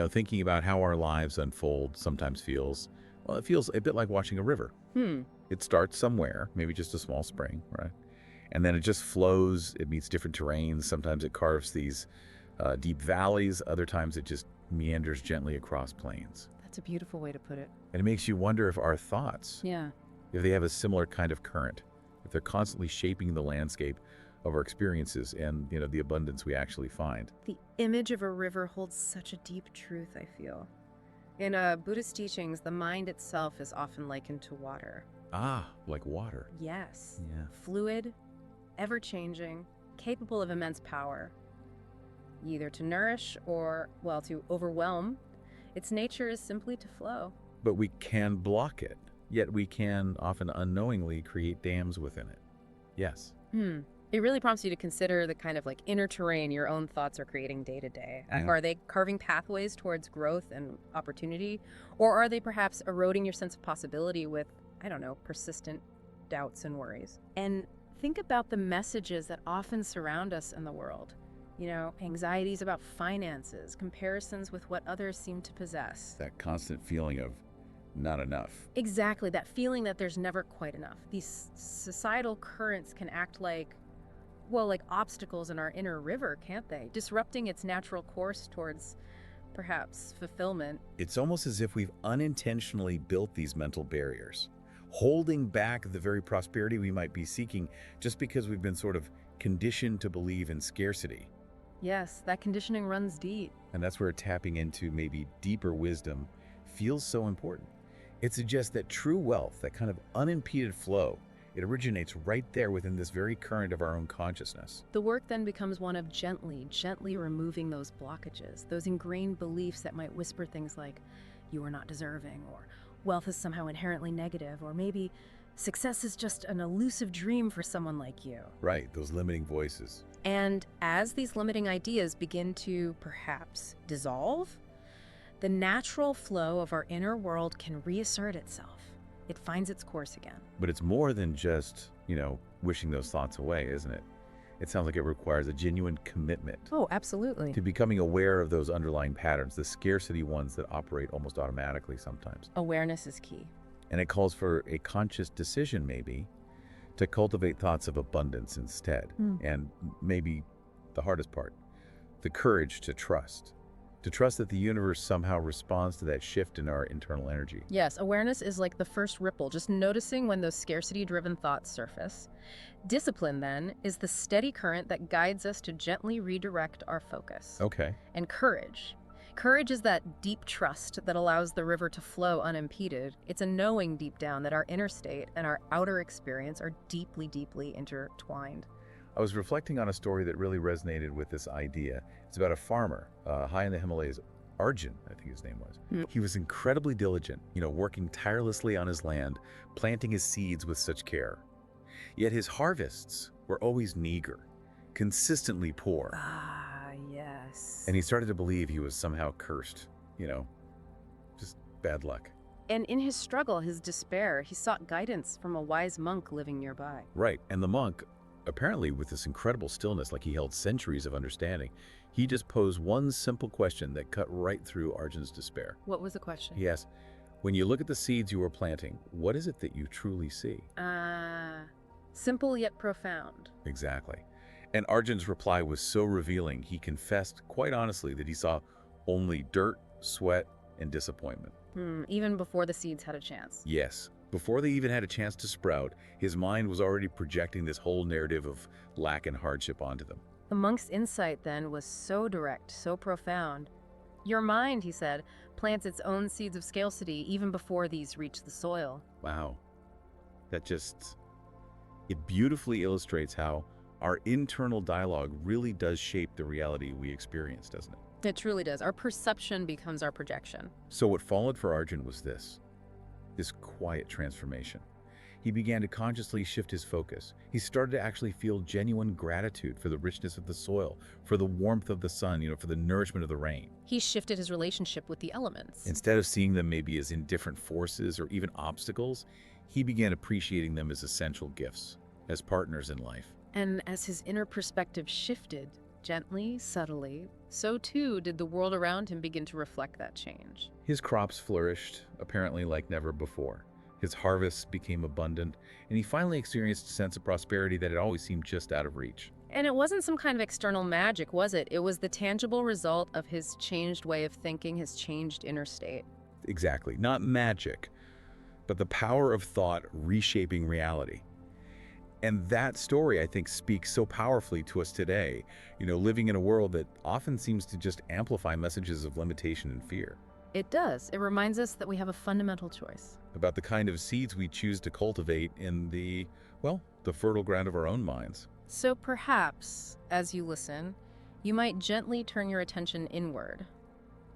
Thinking about how our lives unfold sometimes it feels a bit like watching a river. Hmm. It starts somewhere, maybe just a small spring, right? And then it just flows. It meets different terrains. Sometimes it carves these deep valleys. Other times it just meanders gently across plains. That's a beautiful way to put it. And it makes you wonder if our thoughts, Yeah. if they have a similar kind of current, if they're constantly shaping the landscape of our experiences and, the abundance we actually find. The image of a river holds such a deep truth, I feel. In Buddhist teachings, the mind itself is often likened to water. Ah, like water. Yes. Yeah. Fluid, ever-changing, capable of immense power. Either to nourish or, well, to overwhelm. Its nature is simply to flow. But we can block it, yet we can often unknowingly create dams within it. Yes. It really prompts you to consider the kind of inner terrain your own thoughts are creating day to day. Yeah. Are they carving pathways towards growth and opportunity? Or are they perhaps eroding your sense of possibility with, persistent doubts and worries? And think about the messages that often surround us in the world. Anxieties about finances, comparisons with what others seem to possess. That constant feeling of not enough. Exactly, that feeling that there's never quite enough. These societal currents can act like obstacles in our inner river, can't they? Disrupting its natural course towards, perhaps, fulfillment. It's almost as if we've unintentionally built these mental barriers, holding back the very prosperity we might be seeking just because we've been sort of conditioned to believe in scarcity. Yes, that conditioning runs deep. And that's where tapping into maybe deeper wisdom feels so important. It suggests that true wealth, that kind of unimpeded flow, it originates right there within this very current of our own consciousness. The work then becomes one of gently removing those blockages, those ingrained beliefs that might whisper things like, you are not deserving, or wealth is somehow inherently negative, or maybe success is just an elusive dream for someone like you. Right, those limiting voices. And as these limiting ideas begin to perhaps dissolve, the natural flow of our inner world can reassert itself. It finds its course again. But it's more than just, wishing those thoughts away, isn't it? It sounds like it requires a genuine commitment. Oh, absolutely. To becoming aware of those underlying patterns, the scarcity ones that operate almost automatically sometimes. Awareness is key. And it calls for a conscious decision, maybe, to cultivate thoughts of abundance instead. And maybe the hardest part, the courage to trust. To trust that the universe somehow responds to that shift in our internal energy. Yes, awareness is like the first ripple, just noticing when those scarcity-driven thoughts surface. Discipline, then, is the steady current that guides us to gently redirect our focus. Okay. And courage. Courage is that deep trust that allows the river to flow unimpeded. It's a knowing deep down that our inner state and our outer experience are deeply, deeply intertwined. I was reflecting on a story that really resonated with this idea. It's about a farmer high in the Himalayas, Arjun, I think his name was. He was incredibly diligent, working tirelessly on his land, planting his seeds with such care. Yet his harvests were always meager, consistently poor. Ah, yes. And he started to believe he was somehow cursed, just bad luck. And in his struggle, his despair, he sought guidance from a wise monk living nearby. Right, and the monk, apparently with this incredible stillness, like he held centuries of understanding, he just posed one simple question that cut right through Arjun's despair. What was the question? He asked, when you look at the seeds you are planting, what is it that you truly see? Simple yet profound. Exactly. And Arjun's reply was so revealing, he confessed quite honestly that he saw only dirt, sweat, and disappointment. Even before the seeds had a chance. Yes. Before they even had a chance to sprout, his mind was already projecting this whole narrative of lack and hardship onto them. The monk's insight, then, was so direct, so profound. Your mind, he said, plants its own seeds of scarcity even before these reach the soil. Wow. It beautifully illustrates how our internal dialogue really does shape the reality we experience, doesn't it? It truly does. Our perception becomes our projection. So what followed for Arjun was this quiet transformation. He began to consciously shift his focus. He started to actually feel genuine gratitude for the richness of the soil, for the warmth of the sun, for the nourishment of the rain. He shifted his relationship with the elements. Instead of seeing them maybe as indifferent forces or even obstacles, he began appreciating them as essential gifts, as partners in life. And as his inner perspective shifted, Gently, subtly, so too did the world around him begin to reflect that change. His crops flourished, apparently like never before. His harvests became abundant, and he finally experienced a sense of prosperity that had always seemed just out of reach. And it wasn't some kind of external magic, was it? It was the tangible result of his changed way of thinking, his changed inner state. Exactly. Not magic, but the power of thought reshaping reality. And that story, I think, speaks so powerfully to us today, living in a world that often seems to just amplify messages of limitation and fear. It does. It reminds us that we have a fundamental choice. About the kind of seeds we choose to cultivate in the fertile ground of our own minds. So perhaps, as you listen, you might gently turn your attention inward.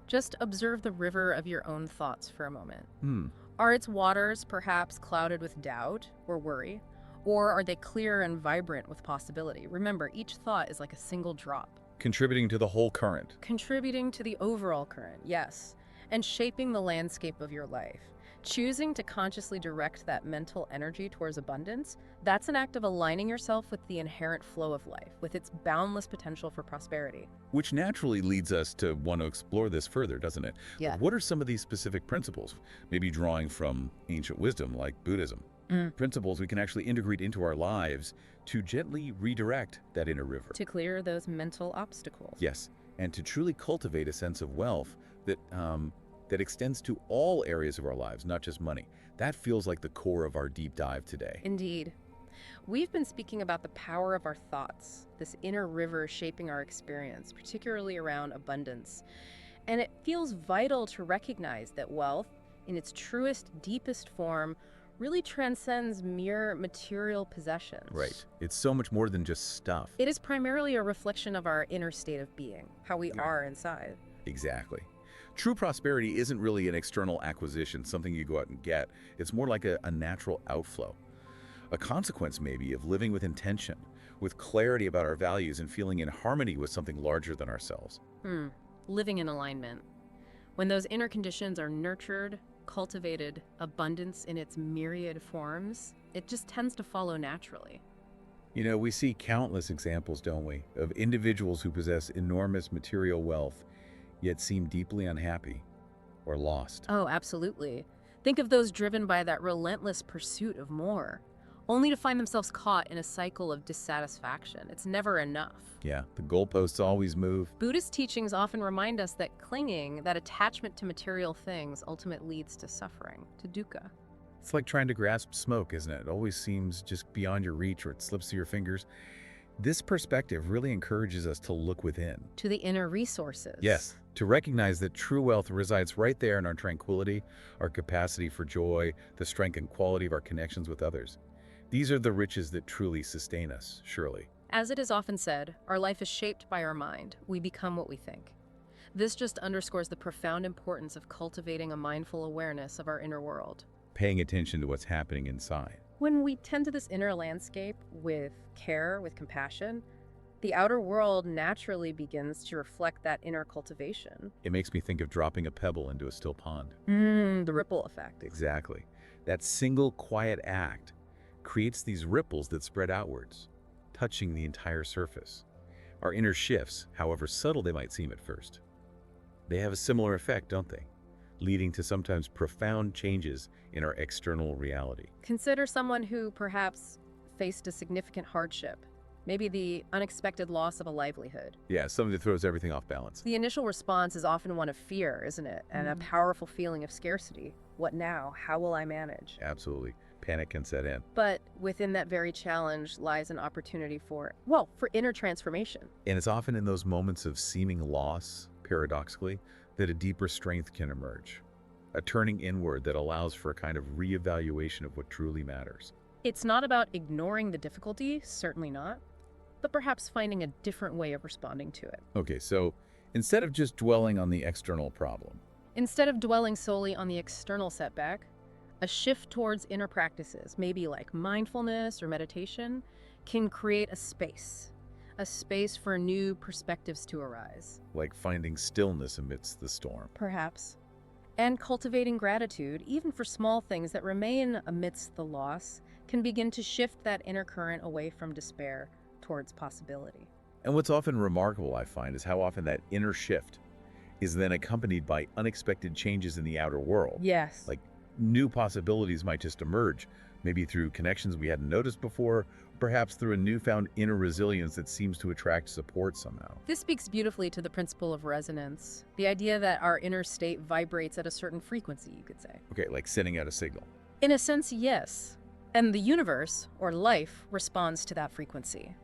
Just observe the river of your own thoughts for a moment. Are its waters perhaps clouded with doubt or worry? Or are they clear and vibrant with possibility? Remember, each thought is like a single drop. Contributing to the whole current. Contributing to the overall current, yes. And shaping the landscape of your life. Choosing to consciously direct that mental energy towards abundance, that's an act of aligning yourself with the inherent flow of life, with its boundless potential for prosperity. Which naturally leads us to want to explore this further, doesn't it? Yeah. What are some of these specific principles? Maybe drawing from ancient wisdom like Buddhism. Principles we can actually integrate into our lives to gently redirect that inner river. To clear those mental obstacles. Yes, and to truly cultivate a sense of wealth that extends to all areas of our lives, not just money. That feels like the core of our deep dive today. Indeed. We've been speaking about the power of our thoughts, this inner river shaping our experience, particularly around abundance. And it feels vital to recognize that wealth, in its truest, deepest form, really transcends mere material possessions. Right. It's so much more than just stuff. It is primarily a reflection of our inner state of being, how we are inside. Exactly. True prosperity isn't really an external acquisition, something you go out and get. It's more like a natural outflow. A consequence, maybe, of living with intention, with clarity about our values and feeling in harmony with something larger than ourselves. Living in alignment. When those inner conditions are nurtured, cultivated, abundance in its myriad forms, it just tends to follow naturally. We see countless examples, don't we, of individuals who possess enormous material wealth, yet seem deeply unhappy or lost. Oh, absolutely. Think of those driven by that relentless pursuit of more, only to find themselves caught in a cycle of dissatisfaction. It's never enough. Yeah, the goalposts always move. Buddhist teachings often remind us that clinging, that attachment to material things, ultimately leads to suffering, to dukkha. It's like trying to grasp smoke, isn't it? It always seems just beyond your reach, or it slips through your fingers. This perspective really encourages us to look within. To the inner resources. Yes, to recognize that true wealth resides right there in our tranquility, our capacity for joy, the strength and quality of our connections with others. These are the riches that truly sustain us, surely. As it is often said, our life is shaped by our mind. We become what we think. This just underscores the profound importance of cultivating a mindful awareness of our inner world. Paying attention to what's happening inside. When we tend to this inner landscape with care, with compassion, the outer world naturally begins to reflect that inner cultivation. It makes me think of dropping a pebble into a still pond. The ripple effect. Exactly. That single quiet act creates these ripples that spread outwards, touching the entire surface. Our inner shifts, however subtle they might seem at first, they have a similar effect, don't they? Leading to sometimes profound changes in our external reality. Consider someone who perhaps faced a significant hardship, maybe the unexpected loss of a livelihood. Yeah, something that throws everything off balance. The initial response is often one of fear, isn't it? And a powerful feeling of scarcity. What now? How will I manage? Absolutely. Panic can set in. But within that very challenge lies an opportunity for inner transformation. And it's often in those moments of seeming loss, paradoxically, that a deeper strength can emerge. A turning inward that allows for a kind of reevaluation of what truly matters. It's not about ignoring the difficulty, certainly not, but perhaps finding a different way of responding to it. Okay, so instead of just dwelling on the external problem. Instead of dwelling solely on the external setback, a shift towards inner practices, maybe like mindfulness or meditation, can create a space for new perspectives to arise. Like finding stillness amidst the storm. Perhaps. And cultivating gratitude, even for small things that remain amidst the loss, can begin to shift that inner current away from despair towards possibility. And what's often remarkable, I find, is how often that inner shift is then accompanied by unexpected changes in the outer world. Yes. Like new possibilities might just emerge, maybe through connections we hadn't noticed before, perhaps through a newfound inner resilience that seems to attract support somehow. This speaks beautifully to the principle of resonance, the idea that our inner state vibrates at a certain frequency, you could say. Okay, like sending out a signal. In a sense, yes. And the universe, or life, responds to that frequency.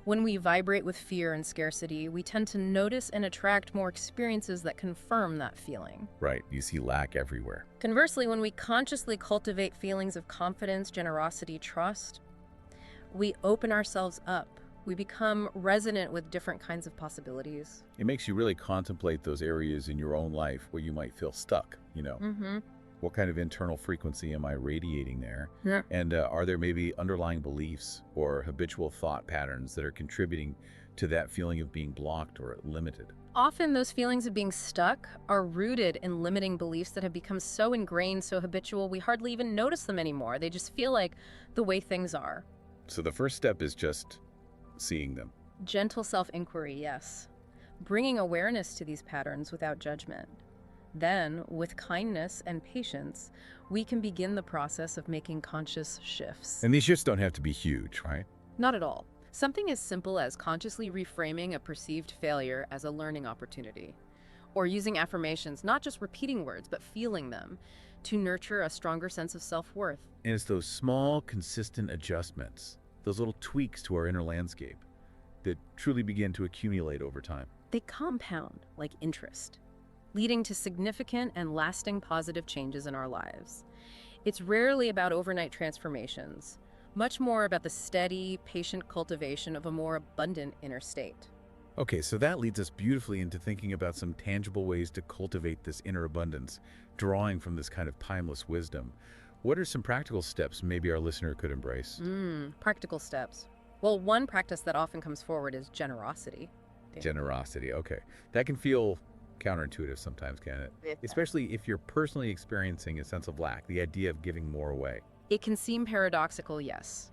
When we vibrate with fear and scarcity, we tend to notice and attract more experiences that confirm that feeling. Right, you see lack everywhere. Conversely, when we consciously cultivate feelings of confidence, generosity, trust, we open ourselves up. We become resonant with different kinds of possibilities. It makes you really contemplate those areas in your own life where you might feel stuck, What kind of internal frequency am I radiating there? Yeah. And are there maybe underlying beliefs or habitual thought patterns that are contributing to that feeling of being blocked or limited? Often those feelings of being stuck are rooted in limiting beliefs that have become so ingrained, so habitual, we hardly even notice them anymore. They just feel like the way things are. So the first step is just seeing them. Gentle self-inquiry, yes. Bringing awareness to these patterns without judgment. Then, with kindness and patience, we can begin the process of making conscious shifts. And these shifts don't have to be huge, right? Not at all. Something as simple as consciously reframing a perceived failure as a learning opportunity, or using affirmations, not just repeating words, but feeling them, to nurture a stronger sense of self-worth. And it's those small, consistent adjustments, those little tweaks to our inner landscape that truly begin to accumulate over time. They compound like interest, leading to significant and lasting positive changes in our lives. It's rarely about overnight transformations, much more about the steady, patient cultivation of a more abundant inner state. Okay, so that leads us beautifully into thinking about some tangible ways to cultivate this inner abundance, drawing from this kind of timeless wisdom. What are some practical steps maybe our listener could embrace? Practical steps. Well, one practice that often comes forward is generosity. Generosity, okay. That can feel counterintuitive sometimes, can it? Yeah. Especially if you're personally experiencing a sense of lack, the idea of giving more away. It can seem paradoxical, yes.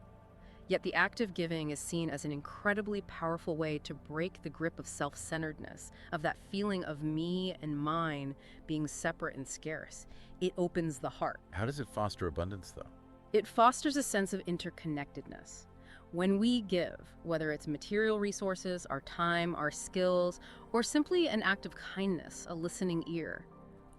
Yet the act of giving is seen as an incredibly powerful way to break the grip of self-centeredness, of that feeling of me and mine being separate and scarce. It opens the heart. How does it foster abundance, though? It fosters a sense of interconnectedness. When we give, whether it's material resources, our time, our skills, or simply an act of kindness, a listening ear,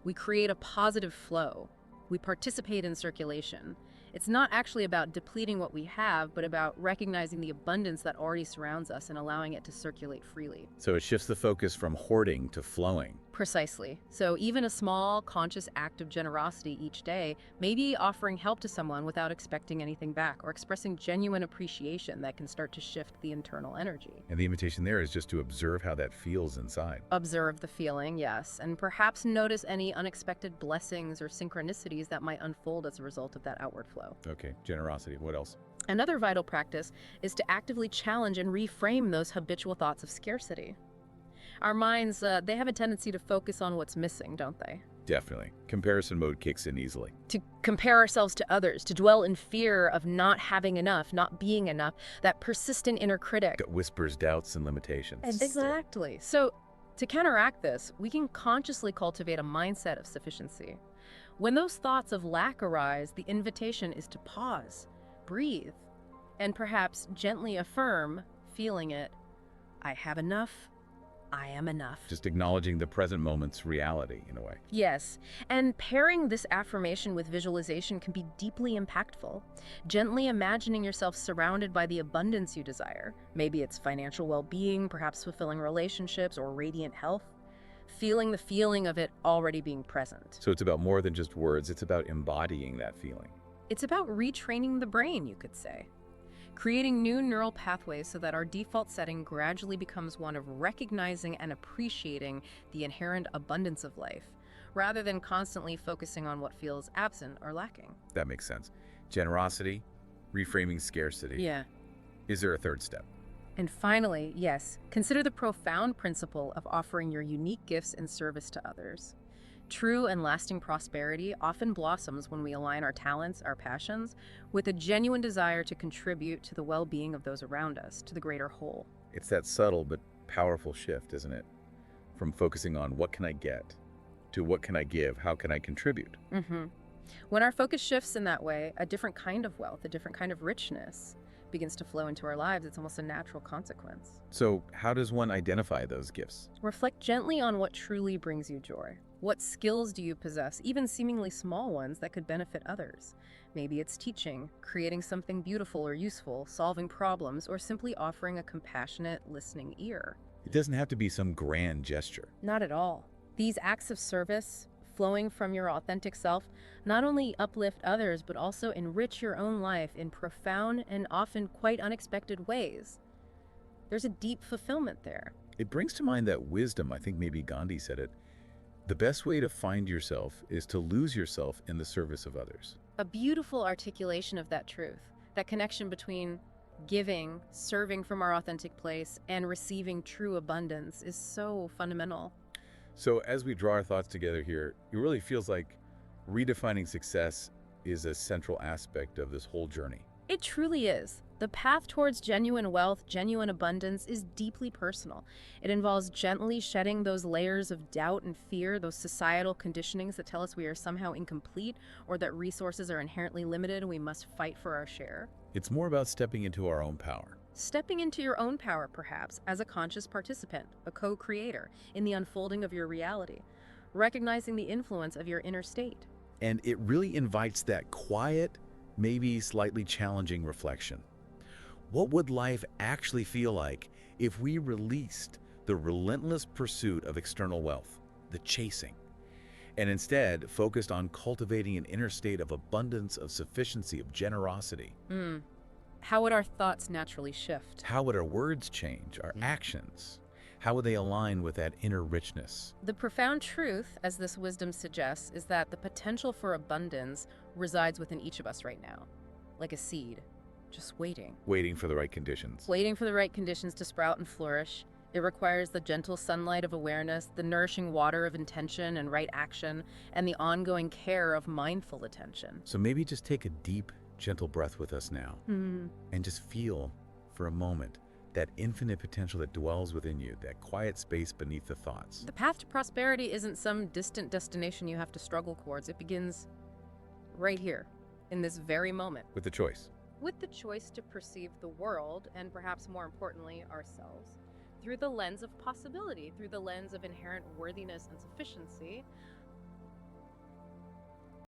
we create a positive flow. We participate in circulation. It's not actually about depleting what we have, but about recognizing the abundance that already surrounds us and allowing it to circulate freely. So it shifts the focus from hoarding to flowing. Precisely. So even a small, conscious act of generosity each day may be offering help to someone without expecting anything back, or expressing genuine appreciation that can start to shift the internal energy. And the invitation there is just to observe how that feels inside. Observe the feeling, yes, and perhaps notice any unexpected blessings or synchronicities that might unfold as a result of that outward flow. Okay, generosity. What else? Another vital practice is to actively challenge and reframe those habitual thoughts of scarcity. Our minds, they have a tendency to focus on what's missing, don't they? Definitely. Comparison mode kicks in easily. To compare ourselves to others, to dwell in fear of not having enough, not being enough, that persistent inner critic. It whispers doubts and limitations. Exactly. So, to counteract this, we can consciously cultivate a mindset of sufficiency. When those thoughts of lack arise, the invitation is to pause, breathe, and perhaps gently affirm, feeling it, I have enough, I am enough. Just acknowledging the present moment's reality, in a way. Yes, and pairing this affirmation with visualization can be deeply impactful. Gently imagining yourself surrounded by the abundance you desire. Maybe it's financial well-being, perhaps fulfilling relationships, or radiant health. Feeling the feeling of it already being present. So it's about more than just words, it's about embodying that feeling. It's about retraining the brain, you could say. Creating new neural pathways so that our default setting gradually becomes one of recognizing and appreciating the inherent abundance of life, rather than constantly focusing on what feels absent or lacking. That makes sense. Generosity, reframing scarcity. Yeah. Is there a third step? And finally, yes, consider the profound principle of offering your unique gifts in service to others. True and lasting prosperity often blossoms when we align our talents, our passions, with a genuine desire to contribute to the well-being of those around us, to the greater whole. It's that subtle but powerful shift, isn't it? From focusing on what can I get to what can I give, how can I contribute? Mm-hmm. When our focus shifts in that way, a different kind of wealth, a different kind of richness begins to flow into our lives. It's almost a natural consequence. So how does one identify those gifts? Reflect gently on what truly brings you joy. What skills do you possess, even seemingly small ones that could benefit others? Maybe it's teaching, creating something beautiful or useful, solving problems, or simply offering a compassionate, listening ear. It doesn't have to be some grand gesture. Not at all. These acts of service, flowing from your authentic self, not only uplift others, but also enrich your own life in profound and often quite unexpected ways. There's a deep fulfillment there. It brings to mind that wisdom, I think maybe Gandhi said it, the best way to find yourself is to lose yourself in the service of others. A beautiful articulation of that truth, that connection between giving, serving from our authentic place, and receiving true abundance is so fundamental. So as we draw our thoughts together here, it really feels like redefining success is a central aspect of this whole journey. It truly is. The path towards genuine wealth, genuine abundance is deeply personal. It involves gently shedding those layers of doubt and fear, those societal conditionings that tell us we are somehow incomplete or that resources are inherently limited and we must fight for our share. It's more about stepping into our own power. Stepping into your own power, perhaps, as a conscious participant, a co-creator in the unfolding of your reality, recognizing the influence of your inner state. And it really invites that quiet, maybe slightly challenging reflection. What would life actually feel like if we released the relentless pursuit of external wealth, the chasing, and instead focused on cultivating an inner state of abundance, of sufficiency, of generosity? How would our thoughts naturally shift? How would our words change, our actions? How would they align with that inner richness? The profound truth, as this wisdom suggests, is that the potential for abundance resides within each of us right now, like a seed, just waiting. Waiting for the right conditions. Waiting for the right conditions to sprout and flourish. It requires the gentle sunlight of awareness, the nourishing water of intention and right action, and the ongoing care of mindful attention. So maybe just take a deep, gentle breath with us now and just feel for a moment that infinite potential that dwells within you, that quiet space beneath the thoughts. The path to prosperity isn't some distant destination you have to struggle towards. It begins right here, in this very moment. With the choice. With the choice to perceive the world, and perhaps more importantly, ourselves, through the lens of possibility, through the lens of inherent worthiness and sufficiency,